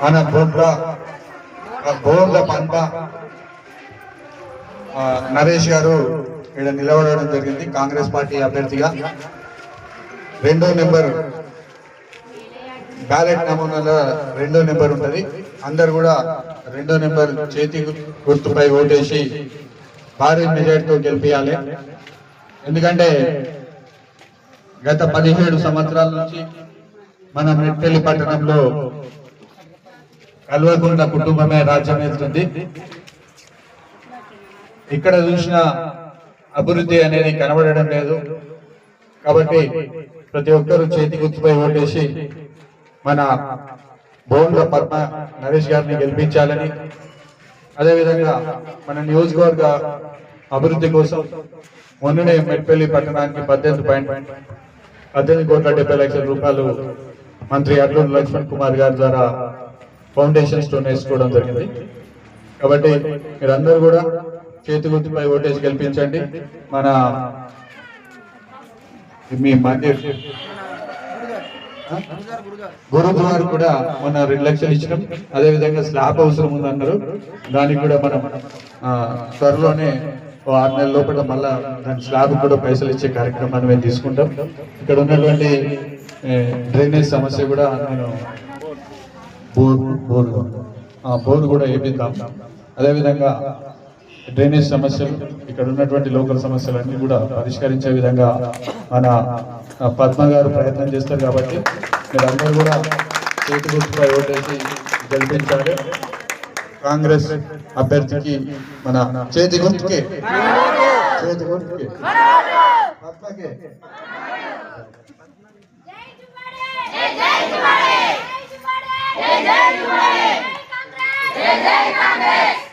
మన బోర్ల పంట నరేష్ గారు ఇక్కడ నిలబడడం జరిగింది కాంగ్రెస్ పార్టీ అభ్యర్థిగా. 2వ నెంబర్ బ్యాలెట్ నమూనాల 2వ నెంబర్ ఉంటుంది. అందరు కూడా 2వ నెంబర్ చేతి గుర్తుపై ఓటేసి భారీ మెజార్టీతో గెలిపించాలి. ఎందుకంటే గత 17 సంవత్సరాల నుంచి మన మెట్పల్లి పట్టణంలో కల్వకుంట్ల కుటుంబమే రాజ్యం వెళ్తుంది. ఇక్కడ చూసిన అభివృద్ధి అనేది కనబడడం లేదు. కాబట్టి ప్రతి ఒక్కరూ చేతి గుర్తుపై ఓటేసి మన బోన్ల పద్మ నరేష్ గారిని గెలిపించాలని, అదేవిధంగా మన నియోజకవర్గ అభివృద్ధి కోసం మొన్ననే మెట్పల్లి పట్టణానికి 18 కోట్ల 70 లక్షల రూపాయలు మంత్రి అడ్లూరు లక్ష్మణ్ కుమార్ గారి ద్వారా ఫౌండేషన్ స్టోన్ వేసుకోవడం జరిగింది. కాబట్టి మీరందరూ కూడా చేతి గుర్తుపై ఓటేసి గెలిపించండి. మన మీ మధ్య గురుద్వార్ కూడా మన 2 లక్షలు ఇచ్చినాం. అదేవిధంగా స్లాబ్ అవసరం ఉందన్నారు. దానికి కూడా మనం త్వరలోనే 6 నెలల లోపల మళ్ళా దాని స్లాబ్ కూడా పైసలు ఇచ్చే కార్యక్రమాన్ని మేము తీసుకుంటాం. ఇక్కడ ఉన్నటువంటి డ్రైనేజ్ సమస్య కూడా నేను బోర్ కూడా వేపిద్దాం. అదేవిధంగా డ్రైనేజ్ సమస్యలు, ఇక్కడ ఉన్నటువంటి లోకల్ సమస్యలన్నీ కూడా పరిష్కరించే విధంగా మన పద్మ గారు ప్రయత్నం చేస్తారు. కాబట్టి మీరందరూ కూడా చేతి గుర్తుపై ఓటేసి గెలిపించాలి. కాంగ్రెస్ అభ్యర్థికి మన చేతి గుర్తుకే పద్మకే జై కాంగ్రెస్.